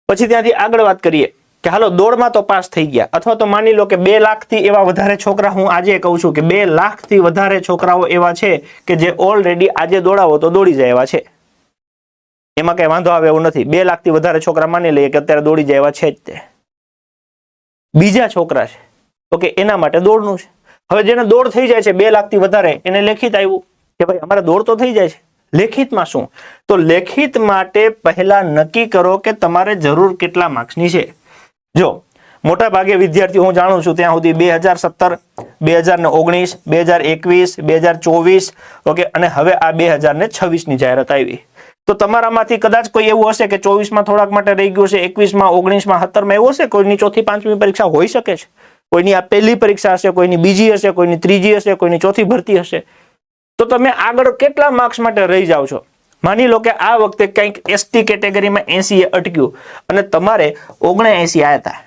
પછી ત્યાંથી આગળ વાત કરીએ કે હાલો દોડમાં તો પાસ થઈ ગયા, અથવા તો માની લો કે 2 લાખથી એવા વધારે છોકરા, હું આજે કહું છું કે 2 લાખથી વધારે છોકરાઓ એવા છે કે જે ઓલરેડી આજે દોડાવો તો દોડી જાય એવા છે, એમાં કઈ વાંધો આવે એવું નથી. 2 લાખથી વધારે છોકરા માની લઈએ કે અત્યારે દોડી જાય એવા છે જ તે. બીજા છોકરા છે ઓકે, એના માટે દોડનું છે. હવે જેને દોડ થઈ જાય છે 2 લાખથી વધારે, એને લેખિત આવ્યું કે ભાઈ અમારે દોડ તો થઈ જાય છે. લેખિતમાં શું? તો લેખિત માટે પહેલા નક્કી કરો કે તમારે જરૂર કેટલા માર્ક્સની છે. જો મોટા ભાગે વિદ્યાર્થીઓ હું જાણું છું ત્યાં સુધી 2017, 2019, 2021, 2024 ઓકે, અને હવે આ 2026 ની જાહેરાત આવી. તો તમારામાંથી કદાચ કોઈ એવું હશે કે 24માં થોડાક માટે રહી ગયું છે, 21માં, 19માં, 17માં એવું હશે, કોઈની 4થી 5મી પરીક્ષા હોઈ શકે છે, કોઈની આ પહેલી પરીક્ષા હશે, કોઈની બીજી હશે, કોઈની ત્રીજી હશે, કોઈની ચોથી ભરતી હશે. તો તમે આગળ કેટલા માર્ક્સ માટે રહી જાઓ છો? માની લો કે આ વખતે કંઈક એસટી કેટેગરીમાં 80 અટક્યું અને તમારે 79 આવ્યા હતા,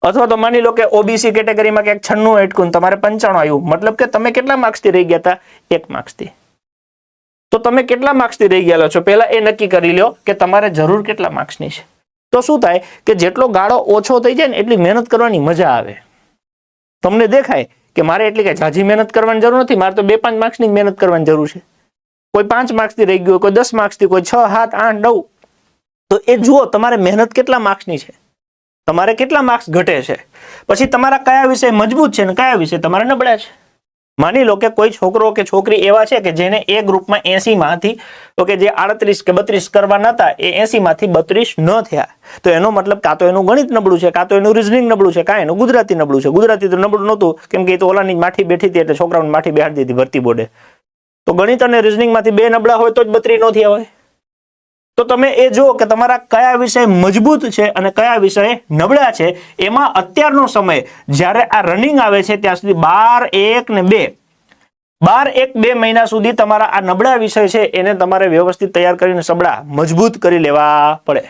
અથવા તો માની લો કે ઓબીસી કેટેગરીમાં ક્યાંક 96 અટક્યું તમારે 95 આવ્યું, મતલબ કે તમે કેટલા માર્ક્સથી રહી ગયા હતા? 1 માર્ક્સથી. તો તમે કેટલા માર્ક્સથી રહી ગયેલા છો પહેલા એ નક્કી કરી લો કે તમારે જરૂર કેટલા માર્ક્સની છે. તો શું થાય કે જેટલો ગાળો ઓછો થઈ જાય ને એટલી મહેનત કરવાની મજા આવે. તમને દેખાય કે મારે એટલી કઈ ઝાઝી મહેનત કરવાની જરૂર નથી, મારે તો 2-5 માર્ક્સની મહેનત કરવાની જરૂર છે. કોઈ 5 માર્ક્સથી રહી ગયો, કોઈ 10 માર્ક્સથી, કોઈ 6, 7, 8, 9. તો એ જુઓ તમારે મહેનત કેટલા માર્ક્સની છે, તમારે કેટલા માર્ક્સ ઘટે છે. પછી તમારા કયા વિષય મજબૂત છે ને કયા વિષય તમારે નબળા છે. માની લો કે કોઈ છોકરો કે છોકરી એવા છે કે જેને એ ગ્રુપમાં 80 માંથી ઓકે જે 38 કે 32 કરવાના હતા એ 80 માંથી 32 ન થયા, તો એનો મતલબ કાં તો એનું ગણિત નબળું છે, કાં તો એનું રીઝનિંગ નબળું છે, કાં એનું ગુજરાતી નબળું છે. ગુજરાતી તો નબળું નહોતું કેમ કે એ તો ઓલાની માઠી બેઠી હતી એટલે છોકરાઓની માઠી બેહાડી દીધી ભરતી બોર્ડે. તો ગણિત અને રીઝનિંગ માંથી 2 નબળા હોય તો જ 32 ન થયા હોય. તો તમે એ જુઓ કે તમારા કયા વિષય મજબૂત છે અને કયા વિષય નબળા છે. એમાં અત્યારનો સમય જ્યારે આ રનિંગ આવે છે ત્યાં સુધી 12-1-2 મહિના સુધી તમારા આ નબળા વિષય છે એને તમારે વ્યવસ્થિત તૈયાર કરીને સબળા મજબૂત કરી લેવા પડે.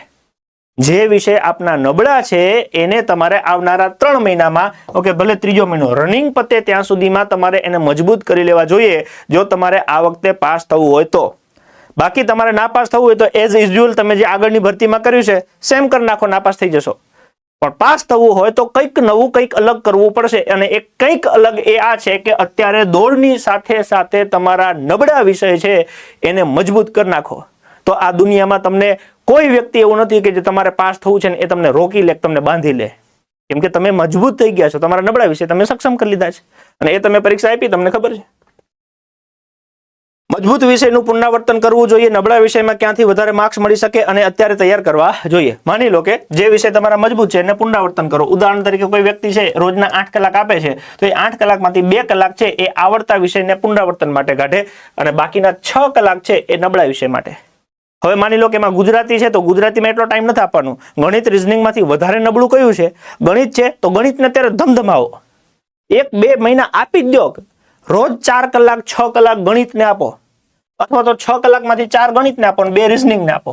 જે વિષય આપના નબળા છે એને તમારે આવનારા 3 મહિનામાં ઓકે, ભલે 3જો મહિનો રનિંગ પતે ત્યાં સુધીમાં તમારે એને મજબૂત કરી લેવા જોઈએ, જો તમારે આ વખતે પાસ થવું હોય તો. બાકી તમારે નાપાસ થવું હોય તો એઝ યુઝ્યુઅલ તમે જે આગળની ભરતીમાં કર્યું છે સેમ કરી નાખો, નાપાસ થઈ જશો. પણ પાસ થવું હોય તો કંઈક નવું, કંઈક અલગ કરવું પડશે. અને એ કંઈક અલગ એ આ છે કે અત્યારે દોડની સાથે સાથે તમારા નબળા વિષય છે એને મજબૂત કરી નાખો. તો આ દુનિયામાં તમને કોઈ વ્યક્તિ એવું નથી કે જે તમારે પાસ થવું છે ને એ તમને રોકી લે, તમને બાંધી લે. કેમ કે તમે મજબૂત થઈ ગયા છો, તમારા નબળા વિષય તમે સક્ષમ કરી લીધા છે અને એ તમે પરીક્ષા આપી, તમને ખબર છે. મજબૂત વિષયનું પુનરાવર્તન કરવું જોઈએ, નબળા વિષયમાં ક્યાંથી વધારે માર્ક્સ મળી શકે અને અત્યારે તૈયાર કરવા જોઈએ. માની લો કે જે વિષય તમારા મજબૂત છે એને પુનરાવર્તન કરો. ઉદાહરણ તરીકે કોઈ વ્યક્તિ છે રોજના 8 કલાક આપે છે, તો એ 8 કલાકમાંથી 2 કલાક છે એ આવડતા વિષયને પુનરાવર્તન માટે કાઢે અને બાકીના 6 કલાક છે એ નબળા વિષય માટે. હવે માની લો કે એમાં ગુજરાતી છે તો ગુજરાતીમાં એટલો ટાઈમ નથી આપવાનો. ગણિત રીઝનિંગમાંથી વધારે નબળું કયું છે? ગણિત છે, તો ગણિતને અત્યારે ધમધમાવો, 1-2 મહિના આપી જ દો. રોજ 4 કલાક 6 કલાક ગણિતને આપો, અથવા તો 6 કલાકમાંથી 4 ગણિતને આપો અને 2 રીઝનિંગને આપો.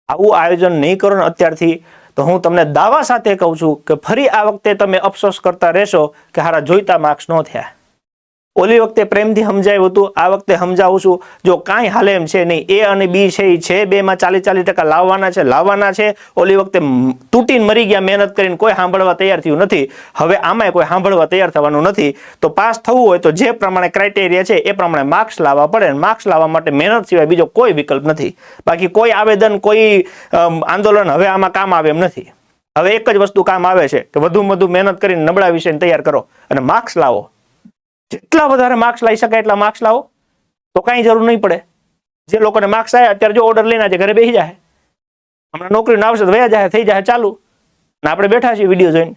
આવું આયોજન નહીં કરો ને અત્યારથી, તો હું તમને દાવા સાથે કહું છું કે ફરી આ વખતે તમે અફસોસ કરતા રહેશો કે હારા જોઈતા માર્ક્સ ન થયા. ઓલી વખતે પ્રેમથી સમજાવ્યું હતું, આ વખતે સમજાવું છું. જો કાંઈ હાલે એમ છે નહીં, એ અને બી છે એ છે 2માં 40% લાવવાના છે. ઓલી વખતે તૂટીને મરી ગયા મહેનત કરીને, કોઈ સાંભળવા તૈયાર થયું નથી. હવે આમાંય કોઈ સાંભળવા તૈયાર થવાનું નથી. તો પાસ થવું હોય તો જે પ્રમાણે ક્રાઇટેરિયા છે એ પ્રમાણે માર્ક્સ લાવવા પડે. માર્ક્સ લાવવા માટે મહેનત સિવાય બીજો કોઈ વિકલ્પ નથી. બાકી કોઈ આવેદન, કોઈ આંદોલન હવે આમાં કામ આવે એમ નથી. હવે એક જ વસ્તુ કામ આવે છે કે વધુમાં વધુ મહેનત કરીને નબળા વિષયને તૈયાર કરો અને માર્ક્સ લાવો. જેટલા વધારે માર્ક્સ લાવી શકાય એટલા માર્ક્સ લાવો, તો કાંઈ જરૂર નહીં પડે. જે લોકોને માર્ક્સ આવ્યા અત્યારે જો ઓર્ડર લઈને આજે ઘરે બેસી જાય, હમણાં નોકરી આવશે તો વયા જાય, થઈ જાય ચાલુ, ને આપણે બેઠા છીએ વિડીયો જોઈને.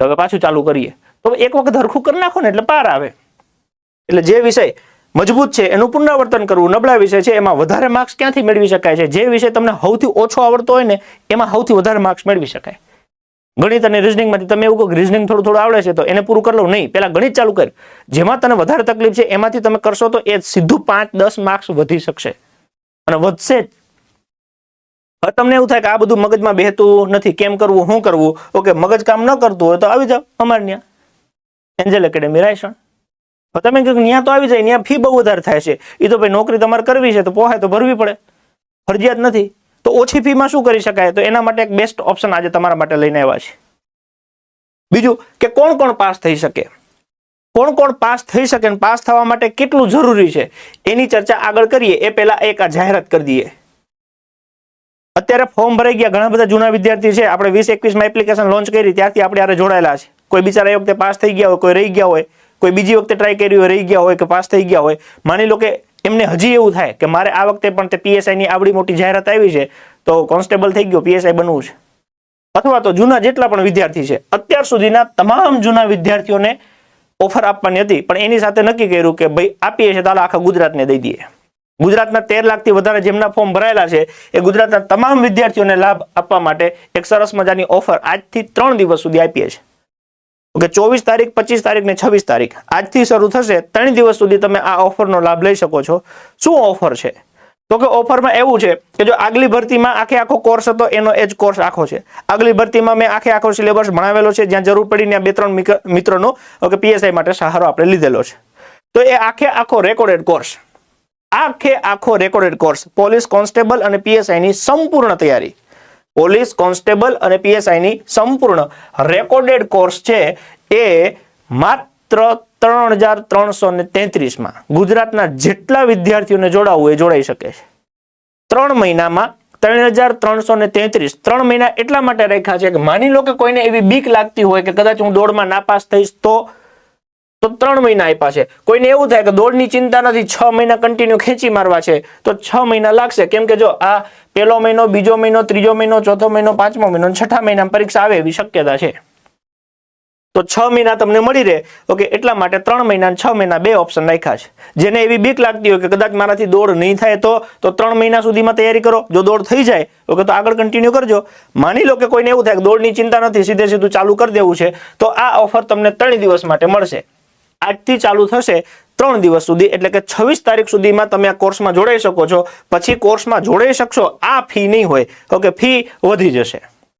તો હવે પાછું ચાલુ કરીએ. તો એક વખત હરખું કરી નાખો ને એટલે પાર આવે. એટલે જે વિષય મજબૂત છે એનું પુનરાવર્તન કરવું, નબળા વિષય છે એમાં વધારે માર્ક્સ ક્યાંથી મેળવી શકાય છે? જે વિષય તમને સૌથી ઓછો આવડતો હોય ને એમાં સૌથી વધારે માર્ક્સ મેળવી શકાય. ગણિત અને રીઝનિંગમાંથી તમે એવું કહો કે રીઝનિંગ થોડું આવડે છે તો એને પૂરું કરી લો. નહીં, પહેલા ગણિત ચાલુ કર. જેમાં તને વધારે તકલીફ છે એમાંથી તમે કરશો તો એ સીધું 5-10 માર્ક્સ વધી શકશે અને વધશે જ. હવે તમને એવું થાય કે આ બધું મગજમાં બેહતું નથી, કેમ કરવું, શું કરવું? ઓકે, મગજ કામ ન કરતું હોય તો આવી જાઓ અમારે ત્યાં એન્જલ એકેડેમી રાયસણ. તમે કહો ત્યાં તો આવી જાય, ત્યાં ફી બહુ વધારે થાય છે. એ તો ભાઈ નોકરી તમારે કરવી છે તો પોહાય તો ભરવી પડે, ફરજિયાત નથી. તો ઓછી ફીમાં શું કરી શકાય? તો એના માટે એક બેસ્ટ ઓપ્શન આજે તમારા માટે લઈને આવ્યા છે. બીજું કે કોણ કોણ પાસ થઈ શકે, કોણ કોણ પાસ થઈ શકે અને પાસ થવા માટે કેટલું જરૂરી છે એની ચર્ચા આગળ કરીએ એ પહેલા એક આ જાહેરાત કરી દઈએ. અત્યારે ફોર્મ ભરાઈ ગયા, ઘણા બધા જૂના વિદ્યાર્થી છે, આપણે 2021માં એપ્લિકેશન લોન્ચ કરી ત્યારથી આપણે આરે જોડાયેલા છે. કોઈ બિચારા એ વખતે પાસ થઈ ગયા હોય, કોઈ રહી ગયા હોય, કોઈ બીજી વખતે ટ્રાય કરી હોય, રહી ગયા હોય કે પાસ થઈ ગયા હોય. માની લો કે એમને હજી એવું થાય કે મારે આ વખતે પણ તે PSI ની આવડી મોટી જાહેરાત આવી છે તો કોન્સ્ટેબલ થઈ ગયો, PSI બનવું છે, અથવા તો જૂના જેટલા પણ વિદ્યાર્થી છે અત્યાર સુધીના તમામ જૂના વિદ્યાર્થીઓને ઓફર આપવાની હતી, પણ એની સાથે નક્કી કર્યું કે ભાઈ આપીએ છીએ તો આખા ગુજરાતને દઈ દઈએ. ગુજરાતના 13 લાખથી વધારે જેમના ફોર્મ ભરાયેલા છે એ ગુજરાતના તમામ વિદ્યાર્થીઓને લાભ આપવા માટે એક સરસ મજાની ઓફર આજથી 3 દિવસ સુધી આપીએ છીએ. ઓકે, 24 તારીખ, 25 તારીખ ને 26 તારીખ આજથી શરૂ થશે. 3 દિવસ સુધી તમે આ ઓફરનો લાભ લઈ શકો છો. શું ઓફર છે? તો કે ઓફરમાં એવું છે કે જો આગલી ભરતીમાં આખો કોર્સ હતો એનો એ જ કોર્સ આખો છે. આગલી ભરતીમાં મેં આખો સિલેબસ ભણાવેલો છે, જ્યાં જરૂર પડી ત્યાં 2-3 મિત્રોનો ઓકે PSI માટે સહારો આપણે લીધેલો છે. તો એ આખો રેકોર્ડેડ કોર્સ, આખો રેકોર્ડેડ કોર્સ પોલીસ કોન્સ્ટેબલ અને PSI ની સંપૂર્ણ તૈયારી, પોલીસ કોન્સ્ટેબલ અને PSI ની સંપૂર્ણ રેકોર્ડેડ કોર્સ છે એ માત્ર 3,333માં ગુજરાતના જેટલા વિદ્યાર્થીઓને જોડાવવું એ જોડાઈ શકે છે. 3 મહિનામાં 3,333. 3 મહિના એટલા માટે રાખ્યા છે કે માની લો કે કોઈને એવી બીક લાગતી હોય કે કદાચ હું દોડમાં નાપાસ થઈશ તો 3 મહિના આપ્યા છે. કોઈને એવું થાય કે દોડની ચિંતા નથી, 6 મહિના કન્ટિન્યુ ખેંચી મારવા છે તો 6 મહિના લાગશે. કેમ કે જો આ 1લો મહિનો, 2જો મહિનો, 3જો મહિનો, 4થો મહિનો, 5મો મહિનો, 6થા મહિનામાં પરીક્ષા આવે એવી શક્યતા છે. તો 6 મહિના તમને મળી રહે. ઓકે, એટલા માટે 3 મહિના અને 6 મહિના 2 ઓપ્શન રાખ્યા છે. જેને એવી બીક લાગતી હોય કે કદાચ મારાથી દોડ નહીં થાય તો 3 મહિના સુધીમાં તૈયારી કરો. જો દોડ થઈ જાય ઓકે તો આગળ કન્ટિન્યુ કરજો. માની લો કે કોઈને એવું થાય કે દોડની ચિંતા નથી, સીધું ચાલુ કરી દેવું છે, તો આ ઓફર તમને 3 દિવસ માટે મળશે. આજથી ચાલુ થશે 3 દિવસ સુધી, એટલે કે 26 તારીખ સુધીમાં તમે આ કોર્સમાં જોડાઈ શકો છો. પછી કોર્સમાં જોડાઈ શકશો, આ ફી નહીં હોય. ઓકે, ફી વધી જશે.